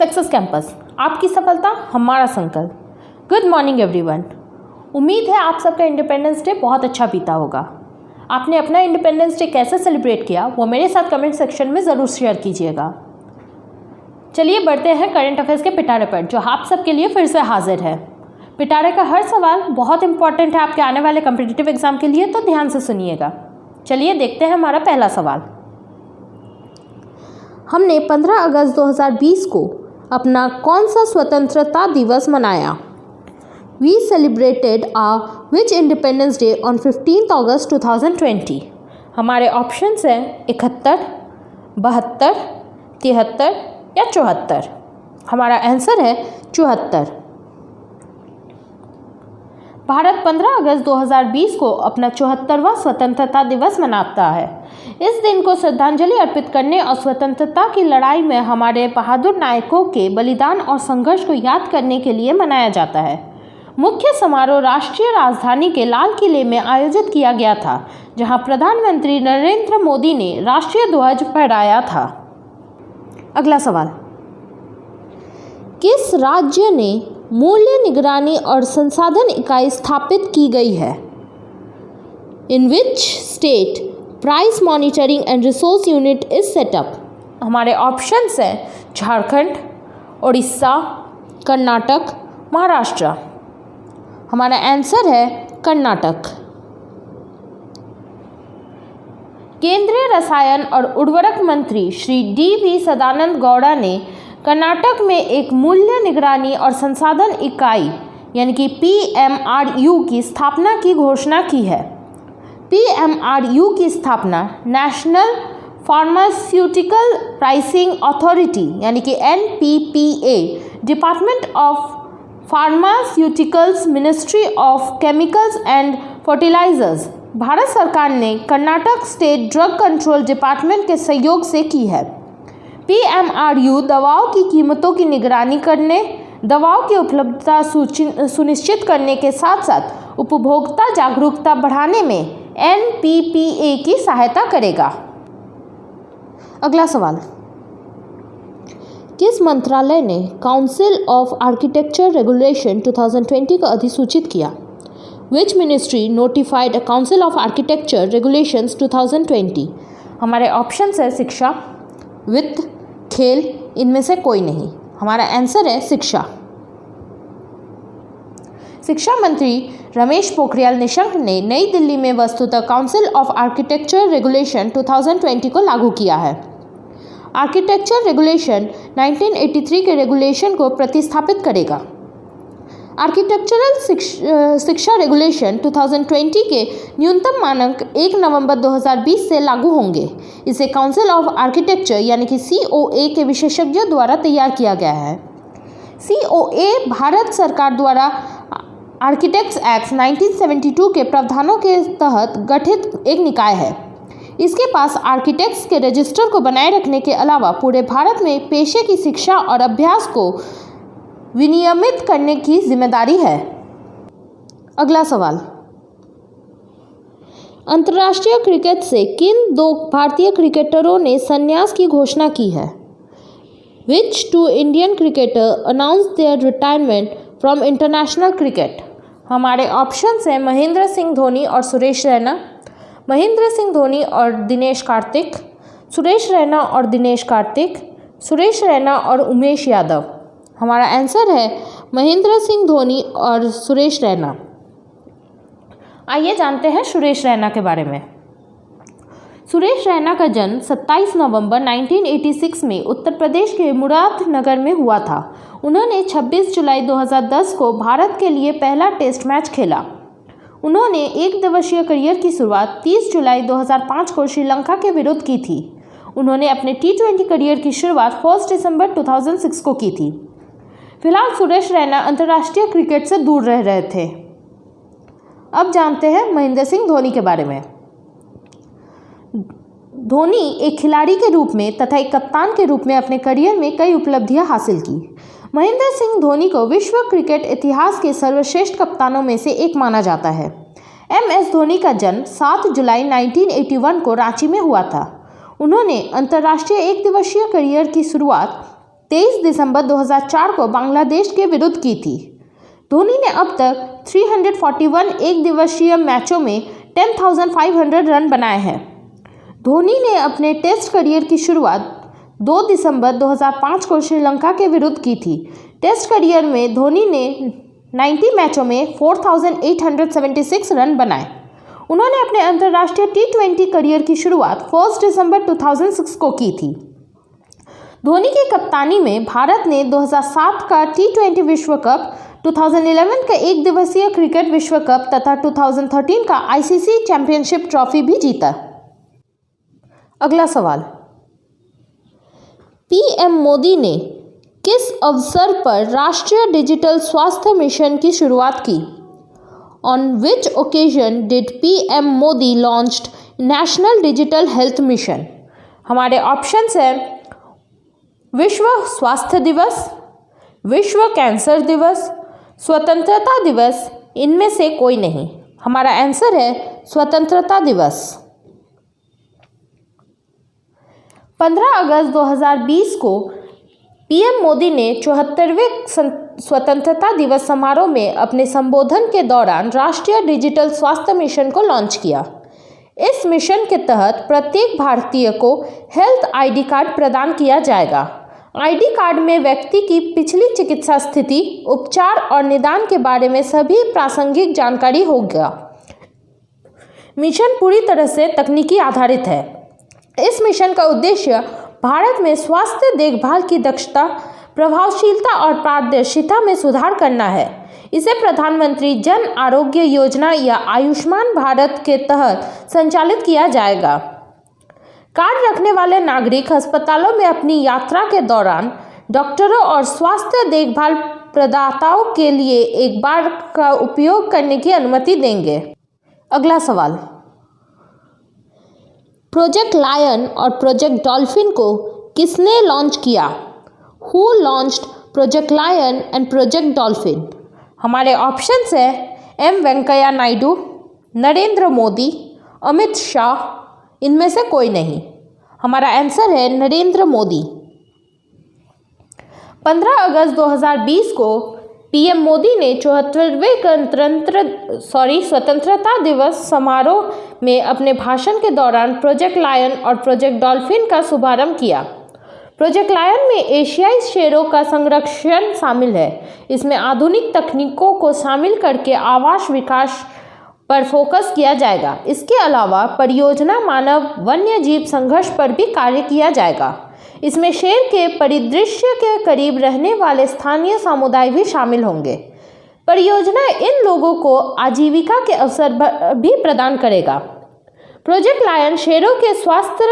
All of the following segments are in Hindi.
सक्सेस कैंपस, आपकी सफलता हमारा संकल्प। Good morning everyone. उम्मीद है आप सबका इंडिपेंडेंस डे बहुत अच्छा बीता होगा। आपने अपना इंडिपेंडेंस डे कैसे सेलिब्रेट किया वो मेरे साथ कमेंट सेक्शन में ज़रूर शेयर कीजिएगा। चलिए बढ़ते हैं करंट अफेयर्स के पिटारे पर, जो आप सबके लिए फिर से हाजिर है। पिटारे का हर सवाल बहुत इंपॉर्टेंट है आपके आने वाले कॉम्पिटिटिव एग्जाम के लिए, तो ध्यान से सुनिएगा। चलिए देखते हैं हमारा पहला सवाल। हमने 15 अगस्त 2020 को अपना कौन सा स्वतंत्रता दिवस मनाया? We celebrated our which Independence Day on 15th August 2020? हमारे ऑप्शंस हैं 71, 72, 73 या 74। हमारा आंसर है 74। भारत 15 अगस्त 2020 को अपना 74वां स्वतंत्रता दिवस मनाता है। इस दिन को श्रद्धांजलि अर्पित करने और स्वतंत्रता की लड़ाई में हमारे बहादुर नायकों के बलिदान और संघर्ष को याद करने के लिए मनाया जाता है। मुख्य समारोह राष्ट्रीय राजधानी के लाल किले में आयोजित किया गया था, जहां प्रधानमंत्री नरेंद्र मोदी ने राष्ट्रीय ध्वज फहराया था। अगला सवाल। किस राज्य ने मूल्य निगरानी और संसाधन इकाई स्थापित की गई है? In which state price monitoring and resource unit is set up? हमारे ऑप्शंस हैं झारखंड, उड़ीसा, कर्नाटक, महाराष्ट्र। हमारा आंसर है कर्नाटक। केंद्रीय रसायन और उर्वरक मंत्री श्री डी.वी. सदानंद गौड़ा ने कर्नाटक में एक मूल्य निगरानी और संसाधन इकाई यानी कि PMRU की स्थापना की घोषणा की है। PMRU की स्थापना नेशनल फार्मास्यूटिकल प्राइसिंग अथॉरिटी यानी कि NPPA, department of pharmaceuticals, ministry of chemicals and fertilizers, Bharat सरकार ने Karnataka state drug control department के सहयोग से की है। PMRU दवाओं की कीमतों की निगरानी करने, दवाओं की उपलब्धता सुनिश्चित करने के साथ साथ उपभोक्ता जागरूकता बढ़ाने में NPPA की सहायता करेगा। अगला सवाल। किस मंत्रालय ने काउंसिल ऑफ आर्किटेक्चर रेगुलेशन 2020 को अधिसूचित किया? Which ministry notified a council of architecture regulations 2020? हमारे ऑप्शंस है शिक्षा, वित्त, खेल, इनमें से कोई नहीं। हमारा आंसर है शिक्षा। शिक्षा मंत्री रमेश पोखरियाल निशंक ने नई दिल्ली में वस्तुतः काउंसिल ऑफ आर्किटेक्चर रेगुलेशन 2020 को लागू किया है। आर्किटेक्चर रेगुलेशन 1983 के रेगुलेशन को प्रतिस्थापित करेगा। आर्किटेक्चरल शिक्षा रेगुलेशन 2020 के न्यूनतम मानक 1 नवंबर 2020 से लागू होंगे। इसे काउंसिल ऑफ आर्किटेक्चर यानी कि COA के विशेषज्ञों द्वारा तैयार किया गया है। COA भारत सरकार द्वारा आर्किटेक्ट्स एक्ट 1972 के प्रावधानों के तहत गठित एक निकाय है। इसके पास आर्किटेक्ट्स के रजिस्टर को बनाए रखने के अलावा पूरे भारत में पेशे की शिक्षा और अभ्यास को विनियमित करने की जिम्मेदारी है। अगला सवाल। अंतर्राष्ट्रीय क्रिकेट से किन 2 भारतीय क्रिकेटरों ने संन्यास की घोषणा की है? Which 2 Indian cricketer announced their retirement from international cricket? हमारे ऑप्शंस हैं महेंद्र सिंह धोनी और सुरेश रैना, महेंद्र सिंह धोनी और दिनेश कार्तिक, सुरेश रैना और दिनेश कार्तिक, सुरेश रैना और उमेश यादव। हमारा आंसर है महेंद्र सिंह धोनी और सुरेश रैना। आइए जानते हैं सुरेश रैना के बारे में। सुरेश रैना का जन्म 27 नवंबर 1986 में उत्तर प्रदेश के मुरादनगर में हुआ था। उन्होंने 26 जुलाई 2010 को भारत के लिए पहला टेस्ट मैच खेला। उन्होंने एक दिवसीय करियर की शुरुआत 30 जुलाई 2005 को श्रीलंका के विरुद्ध की थी। उन्होंने अपने T20 करियर की शुरुआत 1 दिसंबर 2006 को की थी। फिलहाल सुरेश रैना अंतर्राष्ट्रीय क्रिकेट से दूर रह रहे थे। अब जानते हैं महेंद्र सिंह धोनी के बारे में। धोनी एक खिलाड़ी के रूप में तथा एक कप्तान के रूप में अपने करियर में कई उपलब्धियां हासिल की। महेंद्र सिंह धोनी को विश्व क्रिकेट इतिहास के सर्वश्रेष्ठ कप्तानों में से एक माना जाता है। MS धोनी का जन्म 7 जुलाई 1981 को रांची में हुआ था। उन्होंने अंतर्राष्ट्रीय एक दिवसीय करियर की शुरुआत 23 दिसंबर 2004 को बांग्लादेश के विरुद्ध की थी। धोनी ने अब तक 341 एक दिवसीय मैचों में 10,500 रन बनाए हैं। धोनी ने अपने टेस्ट करियर की शुरुआत 2 दिसंबर 2005 को श्रीलंका के विरुद्ध की थी। टेस्ट करियर में धोनी ने 90 मैचों में 4,876 रन बनाए। उन्होंने अपने अंतर्राष्ट्रीय T20 करियर की शुरुआत 1 दिसंबर 2006 को की थी। धोनी की कप्तानी में भारत ने 2007 का T20 विश्व कप, 2011 का एक दिवसीय क्रिकेट विश्व कप तथा 2013 का ICC चैंपियनशिप ट्रॉफी भी जीता। अगला सवाल, पीएम मोदी ने किस अवसर पर राष्ट्रीय डिजिटल स्वास्थ्य मिशन की शुरुआत की? On which occasion did PM Modi launched national digital health mission? हमारे ऑप्शंस हैं विश्व स्वास्थ्य दिवस, विश्व कैंसर दिवस, स्वतंत्रता दिवस, इनमें से कोई नहीं। हमारा आंसर है स्वतंत्रता दिवस। 15 अगस्त 2020 को पीएम मोदी ने 74वें स्वतंत्रता दिवस समारोह में अपने संबोधन के दौरान राष्ट्रीय डिजिटल स्वास्थ्य मिशन को लॉन्च किया। इस मिशन के तहत प्रत्येक भारतीय को हेल्थ आईडी कार्ड प्रदान किया जाएगा। आईडी कार्ड में व्यक्ति की पिछली चिकित्सा स्थिति, उपचार और निदान के बारे में सभी प्रासंगिक जानकारी होगा। मिशन पूरी तरह से तकनीकी आधारित है। इस मिशन का उद्देश्य भारत में स्वास्थ्य देखभाल की दक्षता, प्रभावशीलता और पारदर्शिता में सुधार करना है। इसे प्रधानमंत्री जन आरोग्य योजना या आयुष्मान भारत के तहत संचालित किया जाएगा। कार्ड रखने वाले नागरिक अस्पतालों में अपनी यात्रा के दौरान डॉक्टरों और स्वास्थ्य देखभाल प्रदाताओं के लिए एक बार का उपयोग करने की अनुमति देंगे। अगला सवाल, प्रोजेक्ट लायन और प्रोजेक्ट डॉल्फिन को किसने लॉन्च किया? Who launched project lion and project dolphin? हमारे ऑप्शंस हैं एम वेंकैया नायडू, नरेंद्र मोदी, अमित शाह, इनमें से कोई नहीं। हमारा आंसर है नरेंद्र मोदी। 15 अगस्त 2020 को पीएम मोदी ने 74वें स्वतंत्रता दिवस समारोह में अपने भाषण के दौरान प्रोजेक्ट लायन और प्रोजेक्ट डॉल्फिन का शुभारंभ किया। प्रोजेक्ट लायन में एशियाई शेरों का संरक्षण शामिल है। इसमें आधुनिक तकनीकों को शामिल करके आवास विकास पर फोकस किया जाएगा। इसके अलावा परियोजना मानव वन्य जीव संघर्ष पर भी कार्य किया जाएगा। इसमें शेर के परिदृश्य के करीब रहने वाले स्थानीय समुदाय भी शामिल होंगे। परियोजना इन लोगों को आजीविका के अवसर भी प्रदान करेगा। प्रोजेक्ट लायन शेरों के स्वास्थ्य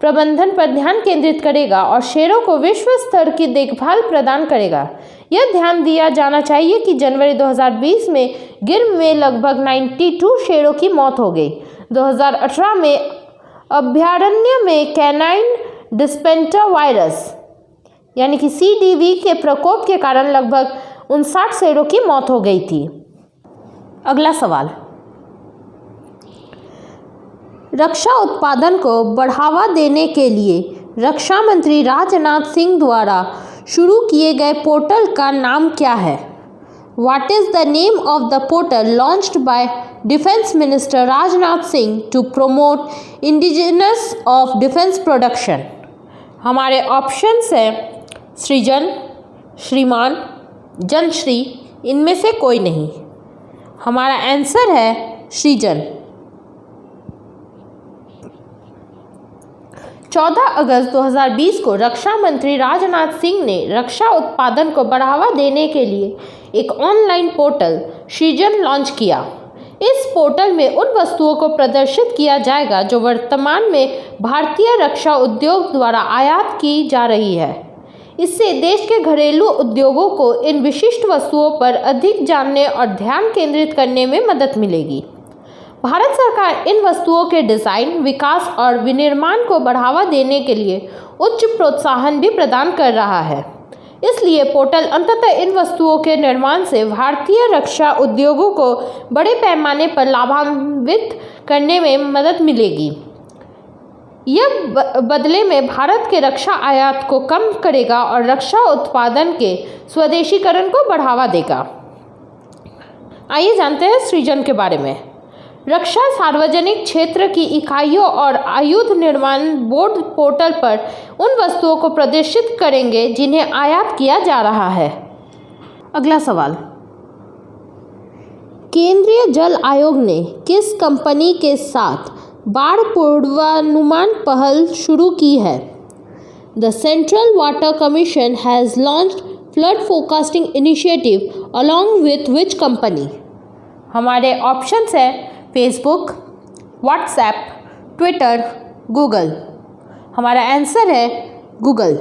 प्रबंधन पर ध्यान केंद्रित करेगा और शेरों को विश्व स्तर की देखभाल प्रदान करेगा। यह ध्यान दिया जाना चाहिए कि जनवरी 2020 में गिर में लगभग 92 शेरों की मौत हो गई। 2018 में अभयारण्य में कैनाइन डिस्पेंटर वायरस यानी कि CDV के प्रकोप के कारण लगभग 59 शेरों की मौत हो गई थी। अगला सवाल, रक्षा उत्पादन को बढ़ावा देने के लिए रक्षा मंत्री राजनाथ सिंह द्वारा शुरू किए गए पोर्टल का नाम क्या है? What is the name of the portal launched by Defense Minister Rajnath Singh to promote indigenous of defense production? हमारे ऑप्शंस हैं सृजन, श्रीमान, जनश्री, इनमें से कोई नहीं। हमारा आंसर है सृजन। 14 अगस्त 2020 को रक्षा मंत्री राजनाथ सिंह ने रक्षा उत्पादन को बढ़ावा देने के लिए एक ऑनलाइन पोर्टल सृजन लॉन्च किया। इस पोर्टल में उन वस्तुओं को प्रदर्शित किया जाएगा जो वर्तमान में भारतीय रक्षा उद्योग द्वारा आयात की जा रही है। इससे देश के घरेलू उद्योगों को इन विशिष्ट वस्तुओं पर अधिक जानने और ध्यान केंद्रित करने में मदद मिलेगी। भारत सरकार इन वस्तुओं के डिज़ाइन, विकास और विनिर्माण को बढ़ावा देने के लिए उच्च प्रोत्साहन भी प्रदान कर रहा है। इसलिए पोर्टल अंततः इन वस्तुओं के निर्माण से भारतीय रक्षा उद्योगों को बड़े पैमाने पर लाभान्वित करने में मदद मिलेगी। यह बदले में भारत के रक्षा आयात को कम करेगा और रक्षा उत्पादन के स्वदेशीकरण को बढ़ावा देगा। आइए जानते हैं सृजन के बारे में। रक्षा सार्वजनिक क्षेत्र की इकाइयों और आयुध निर्माण बोर्ड पोर्टल पर उन वस्तुओं को प्रदर्शित करेंगे जिन्हें आयात किया जा रहा है। अगला सवाल, केंद्रीय जल आयोग ने किस कंपनी के साथ बाढ़ पूर्वानुमान पहल शुरू की है? The central water commission has launched flood forecasting initiative along with which company? हमारे ऑप्शंस हैं फेसबुक, व्हाट्सएप, ट्विटर, गूगल। हमारा आंसर है गूगल।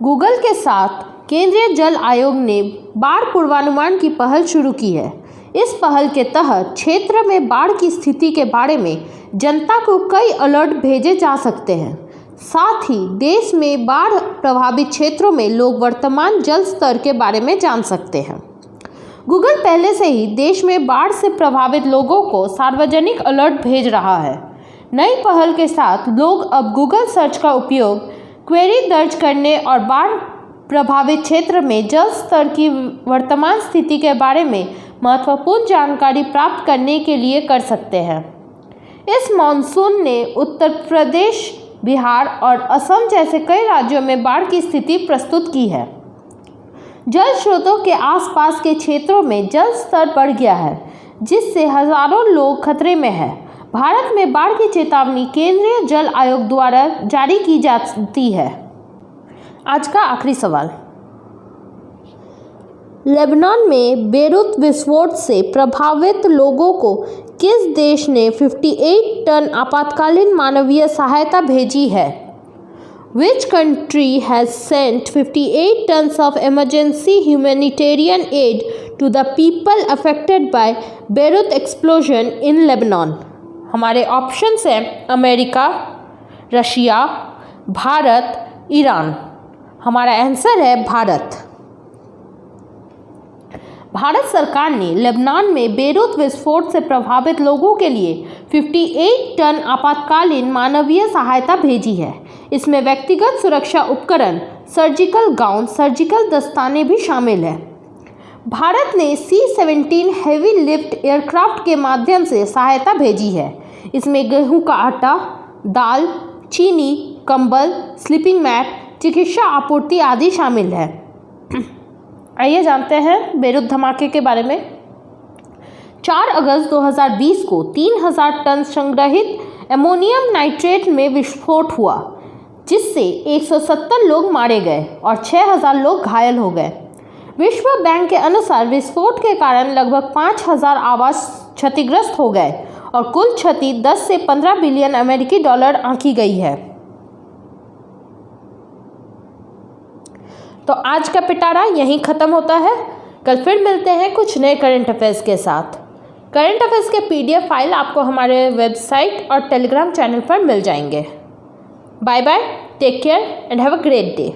गूगल के साथ केंद्रीय जल आयोग ने बाढ़ पूर्वानुमान की पहल शुरू की है। इस पहल के तहत क्षेत्र में बाढ़ की स्थिति के बारे में जनता को कई अलर्ट भेजे जा सकते हैं। साथ ही देश में बाढ़ प्रभावित क्षेत्रों में लोग वर्तमान जल स्तर के बारे में जान सकते हैं। गूगल पहले से ही देश में बाढ़ से प्रभावित लोगों को सार्वजनिक अलर्ट भेज रहा है। नई पहल के साथ लोग अब गूगल सर्च का उपयोग क्वेरी दर्ज करने और बाढ़ प्रभावित क्षेत्र में जल स्तर की वर्तमान स्थिति के बारे में महत्वपूर्ण जानकारी प्राप्त करने के लिए कर सकते हैं। इस मॉनसून ने उत्तर प्रदेश, बिहार और असम जैसे कई राज्यों में बाढ़ की स्थिति प्रस्तुत की है। जल स्रोतों के आसपास के क्षेत्रों में जल स्तर बढ़ गया है, जिससे हजारों लोग खतरे में हैं। भारत में बाढ़ की चेतावनी केंद्रीय जल आयोग द्वारा जारी की जाती है। आज का आखिरी सवाल, लेबनान में बेरूत विस्फोट से प्रभावित लोगों को किस देश ने 58 टन आपातकालीन मानवीय सहायता भेजी है? Which country has sent 58 tons of emergency humanitarian aid to the people affected by Beirut explosion in Lebanon? हमारे ऑप्शंस हैं अमेरिका, रशिया, भारत, ईरान। हमारा आंसर है भारत। भारत सरकार ने लेबनान में बेरूत विस्फोट से प्रभावित लोगों के लिए 58 टन आपातकालीन मानवीय सहायता भेजी है। इसमें व्यक्तिगत सुरक्षा उपकरण, सर्जिकल गाउन, सर्जिकल दस्ताने भी शामिल हैं। भारत ने C-17 हेवी लिफ्ट एयरक्राफ्ट के माध्यम से सहायता भेजी है। इसमें गेहूं का आटा, दाल, चीनी, कंबल, स्लीपिंग मैट, चिकित्सा आपूर्ति आदि शामिल है। आइए जानते हैं बेरूत धमाके के बारे में। 4 अगस्त 2020 को 3000 टन संग्रहित एमोनियम नाइट्रेट में विस्फोट हुआ, जिससे 170 लोग मारे गए और 6000 लोग घायल हो गए। विश्व बैंक के अनुसार विस्फोट के कारण लगभग 5000 आवास क्षतिग्रस्त हो गए और कुल क्षति 10 से 15 बिलियन अमेरिकी डॉलर आंकी गई है। तो आज का पिटारा यहीं ख़त्म होता है। कल फिर मिलते हैं कुछ नए करंट अफेयर्स के साथ। करंट अफेयर्स के PDF फाइल आपको हमारे वेबसाइट और टेलीग्राम चैनल पर मिल जाएंगे। Bye bye, take care and have a great day.